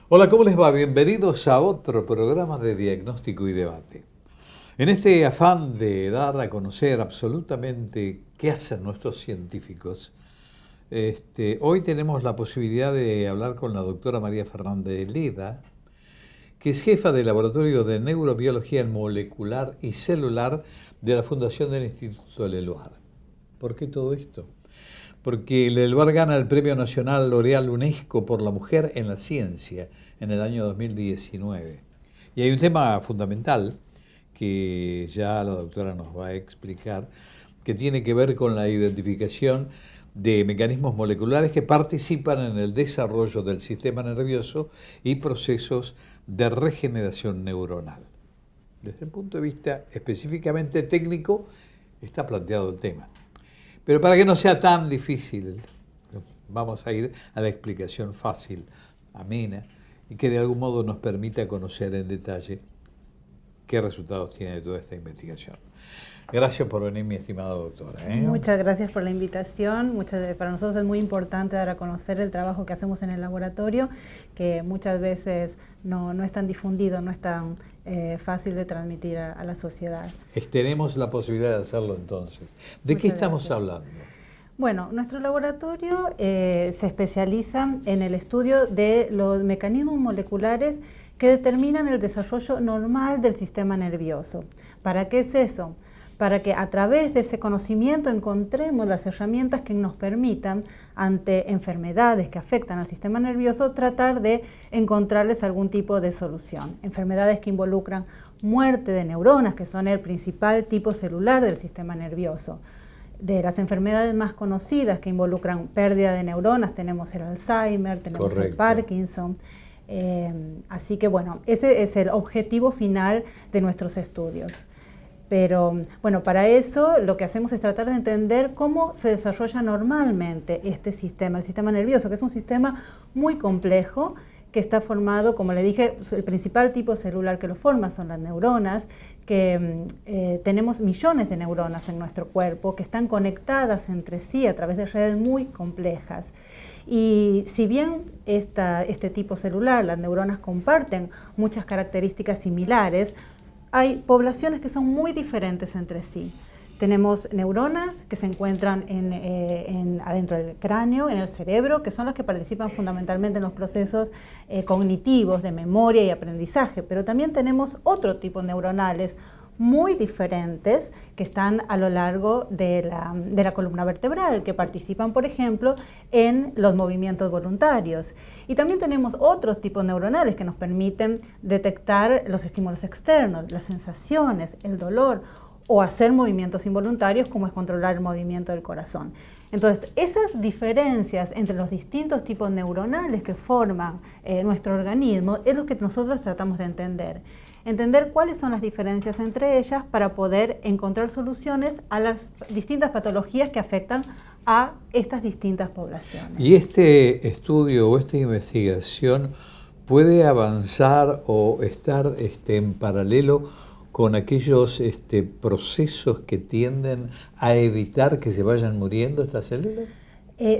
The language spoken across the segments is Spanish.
Hola, ¿cómo les va? Bienvenidos a otro programa de diagnóstico y debate. En este afán de dar a conocer absolutamente qué hacen nuestros científicos, hoy tenemos la posibilidad de hablar con la doctora María Fernández Leda, que es jefa del Laboratorio de Neurobiología Molecular y Celular de la Fundación del Instituto Leluar. ¿Por qué todo esto? Porque Leluar gana el Premio Nacional L'Oréal UNESCO por la mujer en la ciencia en el año 2019. Y hay un tema fundamental que ya la doctora nos va a explicar, que tiene que ver con la identificación de mecanismos moleculares que participan en el desarrollo del sistema nervioso y procesos de regeneración neuronal. Desde el punto de vista específicamente técnico, está planteado el tema. Pero para que no sea tan difícil, vamos a ir a la explicación fácil, amena, y que de algún modo nos permita conocer en detalle qué resultados tiene toda esta investigación. Gracias por venir, mi estimada doctora. Muchas gracias por la invitación. Para nosotros es muy importante dar a conocer el trabajo que hacemos en el laboratorio, que muchas veces no es tan difundido, no es tan fácil de transmitir a la sociedad. Tenemos la posibilidad de hacerlo entonces. ¿De qué estamos hablando? Bueno, nuestro laboratorio se especializa en el estudio de los mecanismos moleculares que determinan el desarrollo normal del sistema nervioso. ¿Para qué es eso? Para que a través de ese conocimiento encontremos las herramientas que nos permitan, ante enfermedades que afectan al sistema nervioso, tratar de encontrarles algún tipo de solución. Enfermedades que involucran muerte de neuronas, que son el principal tipo celular del sistema nervioso. De las enfermedades más conocidas que involucran pérdida de neuronas, tenemos el Alzheimer, tenemos el Parkinson. Así que bueno, ese es el objetivo final de nuestros estudios. Pero bueno, para eso lo que hacemos es tratar de entender cómo se desarrolla normalmente este sistema, el sistema nervioso, que es un sistema muy complejo, que está formado, como le dije, el principal tipo celular que lo forma son las neuronas, que tenemos millones de neuronas en nuestro cuerpo que están conectadas entre sí a través de redes muy complejas. Y si bien este tipo celular, las neuronas, comparten muchas características similares, hay poblaciones que son muy diferentes entre sí. Tenemos neuronas que se encuentran adentro del cráneo, en el cerebro, que son las que participan fundamentalmente en los procesos cognitivos de memoria y aprendizaje, pero también tenemos otro tipo neuronales muy diferentes que están a lo largo de la columna vertebral, que participan, por ejemplo, en los movimientos voluntarios. Y también tenemos otros tipos neuronales que nos permiten detectar los estímulos externos, las sensaciones, el dolor, o hacer movimientos involuntarios, como es controlar el movimiento del corazón. Entonces, esas diferencias entre los distintos tipos neuronales que forman nuestro organismo es lo que nosotros tratamos de entender. Entender cuáles son las diferencias entre ellas para poder encontrar soluciones a las distintas patologías que afectan a estas distintas poblaciones. ¿Y este estudio o esta investigación puede avanzar o estar en paralelo con aquellos procesos que tienden a evitar que se vayan muriendo estas células?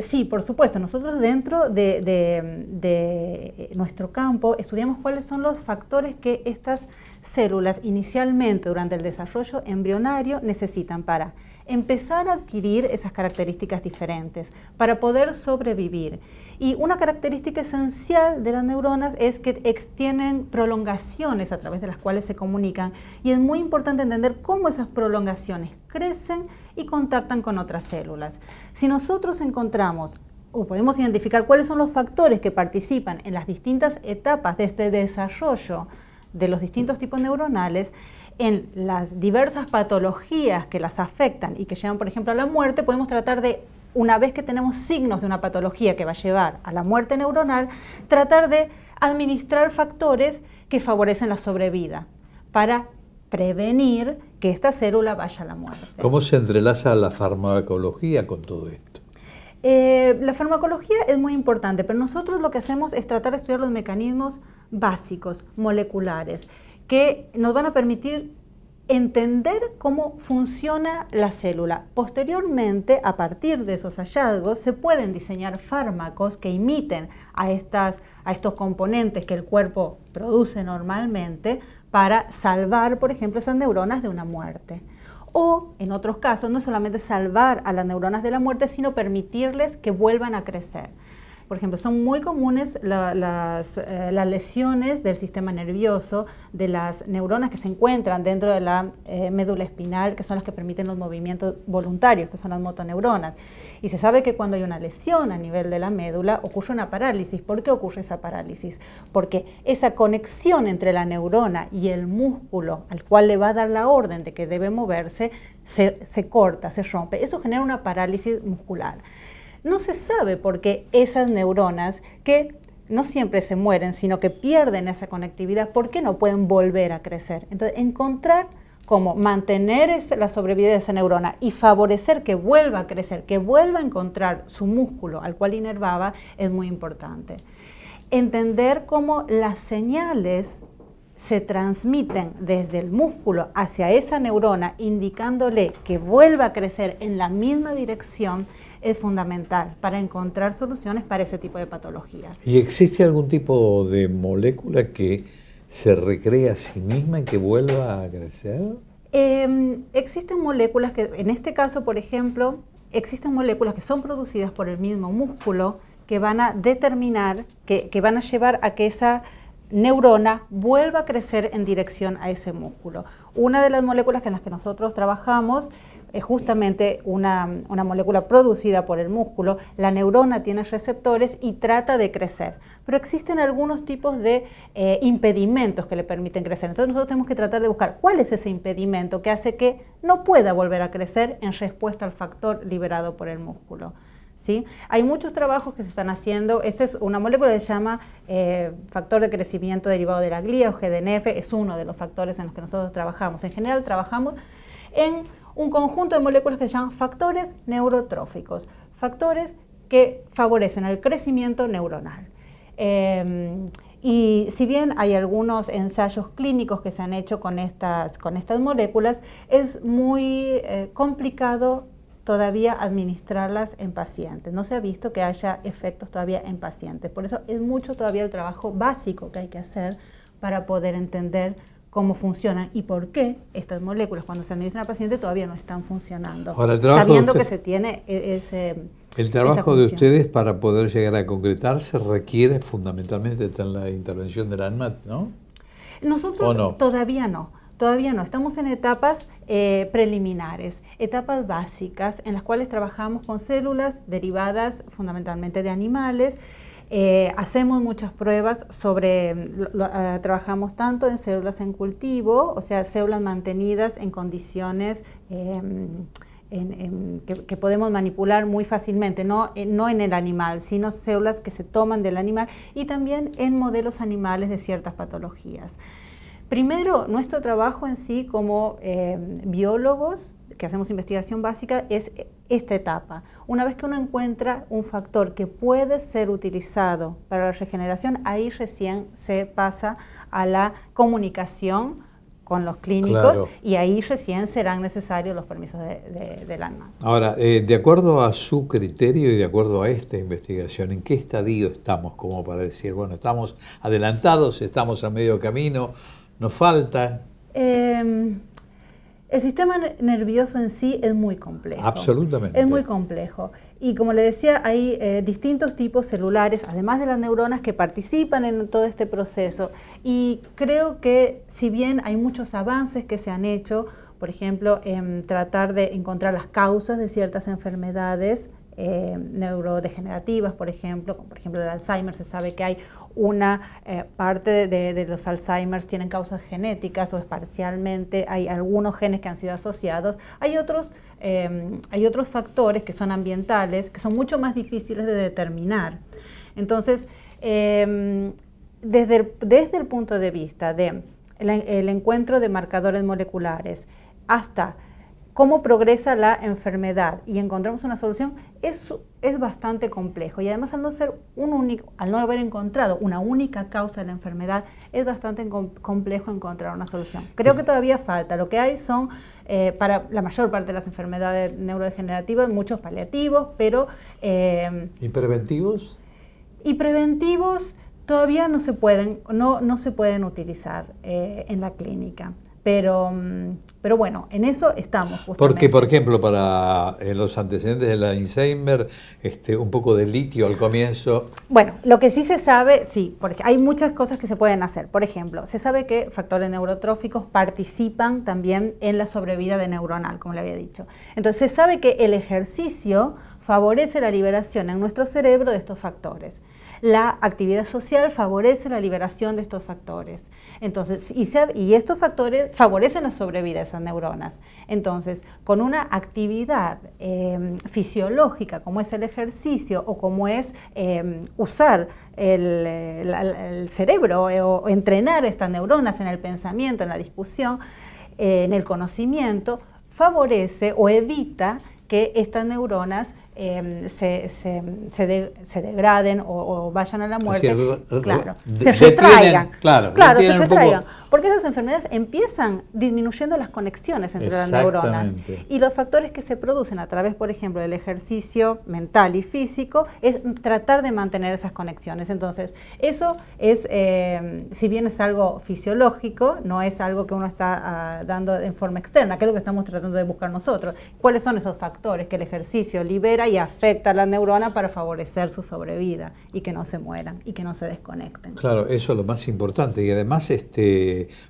Sí, por supuesto. Nosotros dentro de nuestro campo estudiamos cuáles son los factores que estas células inicialmente durante el desarrollo embrionario necesitan para empezar a adquirir esas características diferentes, para poder sobrevivir. Y una característica esencial de las neuronas es que tienen prolongaciones a través de las cuales se comunican, y es muy importante entender cómo esas prolongaciones crecen y contactan con otras células. Si nosotros encontramos o podemos identificar cuáles son los factores que participan en las distintas etapas de este desarrollo de los distintos tipos neuronales, en las diversas patologías que las afectan y que llevan, por ejemplo, a la muerte, podemos tratar de, una vez que tenemos signos de una patología que va a llevar a la muerte neuronal, tratar de administrar factores que favorecen la sobrevida para prevenir que esta célula vaya a la muerte. ¿Cómo se entrelaza la farmacología con todo esto? La farmacología es muy importante, pero nosotros lo que hacemos es tratar de estudiar los mecanismos básicos, moleculares, que nos van a permitir entender cómo funciona la célula. Posteriormente, a partir de esos hallazgos, se pueden diseñar fármacos que imiten a estos componentes que el cuerpo produce normalmente para salvar, por ejemplo, esas neuronas de una muerte. O, en otros casos, no solamente salvar a las neuronas de la muerte, sino permitirles que vuelvan a crecer. Por ejemplo, son muy comunes las lesiones del sistema nervioso, de las neuronas que se encuentran dentro de la médula espinal, que son las que permiten los movimientos voluntarios, que son las motoneuronas. Y se sabe que cuando hay una lesión a nivel de la médula, ocurre una parálisis. ¿Por qué ocurre esa parálisis? Porque esa conexión entre la neurona y el músculo al cual le va a dar la orden de que debe moverse, se corta, se rompe. Eso genera una parálisis muscular. No se sabe por qué esas neuronas, que no siempre se mueren, sino que pierden esa conectividad, ¿por qué no pueden volver a crecer? Entonces, encontrar cómo mantener la sobrevivencia de esa neurona y favorecer que vuelva a crecer, que vuelva a encontrar su músculo al cual inervaba, es muy importante. Entender cómo las señales se transmiten desde el músculo hacia esa neurona, indicándole que vuelva a crecer en la misma dirección, es fundamental para encontrar soluciones para ese tipo de patologías. ¿Y existe algún tipo de molécula que se recree a sí misma y que vuelva a crecer? Existen moléculas que, en este caso, por ejemplo, existen moléculas que son producidas por el mismo músculo que van a determinar, que van a llevar a que esa neurona vuelva a crecer en dirección a ese músculo. Una de las moléculas en las que nosotros trabajamos es justamente una molécula producida por el músculo. La neurona tiene receptores y trata de crecer, pero existen algunos tipos de impedimentos que le permiten crecer. Entonces nosotros tenemos que tratar de buscar cuál es ese impedimento que hace que no pueda volver a crecer en respuesta al factor liberado por el músculo. ¿Sí? Hay muchos trabajos que se están haciendo. Esta es una molécula que se llama factor de crecimiento derivado de la glía o GDNF, es uno de los factores en los que nosotros trabajamos. En general trabajamos en un conjunto de moléculas que se llaman factores neurotróficos, factores que favorecen el crecimiento neuronal. Y si bien hay algunos ensayos clínicos que se han hecho con estas moléculas, es muy complicado todavía administrarlas en pacientes. No se ha visto que haya efectos todavía en pacientes. Por eso es mucho todavía el trabajo básico que hay que hacer para poder entender cómo funcionan y por qué estas moléculas cuando se administran a pacientes todavía no están funcionando. Ahora, sabiendo que se tiene el trabajo de ustedes para poder llegar a concretarse requiere fundamentalmente la intervención del ANMAT, ¿no? Nosotros no? Todavía no. Todavía no, estamos en etapas preliminares, etapas básicas en las cuales trabajamos con células derivadas fundamentalmente de animales. Hacemos muchas pruebas trabajamos tanto en células en cultivo, o sea, células mantenidas en condiciones que podemos manipular muy fácilmente, no en el animal, sino células que se toman del animal y también en modelos animales de ciertas patologías. Primero, nuestro trabajo en sí como biólogos que hacemos investigación básica es esta etapa. Una vez que uno encuentra un factor que puede ser utilizado para la regeneración, ahí recién se pasa a la comunicación con los clínicos, claro, y ahí recién serán necesarios los permisos del ANMAT. Ahora, de acuerdo a su criterio y de acuerdo a esta investigación, ¿en qué estadio estamos como para decir, bueno, estamos adelantados, estamos a medio camino, nos falta? El sistema nervioso en sí es muy complejo. Absolutamente. Es muy complejo. Y como le decía, hay distintos tipos celulares, además de las neuronas, que participan en todo este proceso. Y creo que si bien hay muchos avances que se han hecho, por ejemplo, en tratar de encontrar las causas de ciertas enfermedades neurodegenerativas, por ejemplo el Alzheimer, se sabe que hay una parte de los Alzheimer tienen causas genéticas o parcialmente hay algunos genes que han sido asociados, hay otros factores que son ambientales, que son mucho más difíciles de determinar. Entonces, desde el punto de vista del encuentro de marcadores moleculares hasta cómo progresa la enfermedad y encontramos una solución es bastante complejo, y además al no haber encontrado una única causa de la enfermedad, es bastante complejo encontrar una solución. Creo que todavía falta. Lo que hay son, para la mayor parte de las enfermedades neurodegenerativas, muchos paliativos, pero... ¿Y preventivos? Y preventivos todavía no se pueden utilizar en la clínica. Pero bueno, en eso estamos justamente. Porque, por ejemplo, en los antecedentes de la Alzheimer, un poco de litio al comienzo. Bueno, lo que sí se sabe, sí, porque hay muchas cosas que se pueden hacer. Por ejemplo, se sabe que factores neurotróficos participan también en la sobrevida de neuronal, como le había dicho. Entonces, se sabe que el ejercicio favorece la liberación en nuestro cerebro de estos factores. La actividad social favorece la liberación de estos factores. Entonces, y estos factores favorecen la sobrevida de esas neuronas. Entonces, con una actividad fisiológica como es el ejercicio o como es usar el cerebro o entrenar estas neuronas en el pensamiento, en la discusión, en el conocimiento, favorece o evita que estas neuronas se degraden o vayan a la muerte, se retraigan, se retraigan, porque esas enfermedades empiezan disminuyendo las conexiones entre las neuronas, y los factores que se producen a través, por ejemplo, del ejercicio mental y físico, es tratar de mantener esas conexiones. Entonces, eso es, si bien es algo fisiológico, no es algo que uno está dando en forma externa, que es lo que estamos tratando de buscar nosotros. ¿Cuáles son esos factores que el ejercicio libera y afecta a la neurona para favorecer su sobrevida y que no se mueran y que no se desconecten? Claro, eso es lo más importante, y además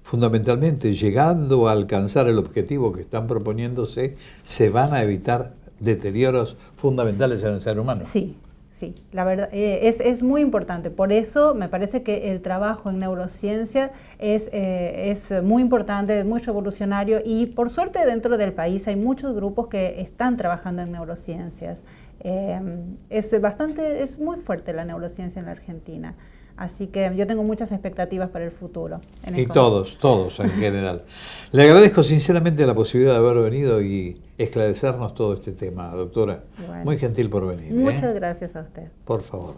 fundamentalmente llegando a alcanzar el objetivo que están proponiéndose, se van a evitar deterioros fundamentales en el ser humano. Sí. Sí, la verdad es muy importante. Por eso me parece que el trabajo en neurociencia es muy importante, es muy revolucionario, y por suerte dentro del país hay muchos grupos que están trabajando en neurociencias. Es muy fuerte la neurociencia en la Argentina. Así que yo tengo muchas expectativas para el futuro. Y todos en general. Le agradezco sinceramente la posibilidad de haber venido y esclarecernos todo este tema, doctora. Bueno, muy gentil por venir. Muchas gracias a usted. Por favor.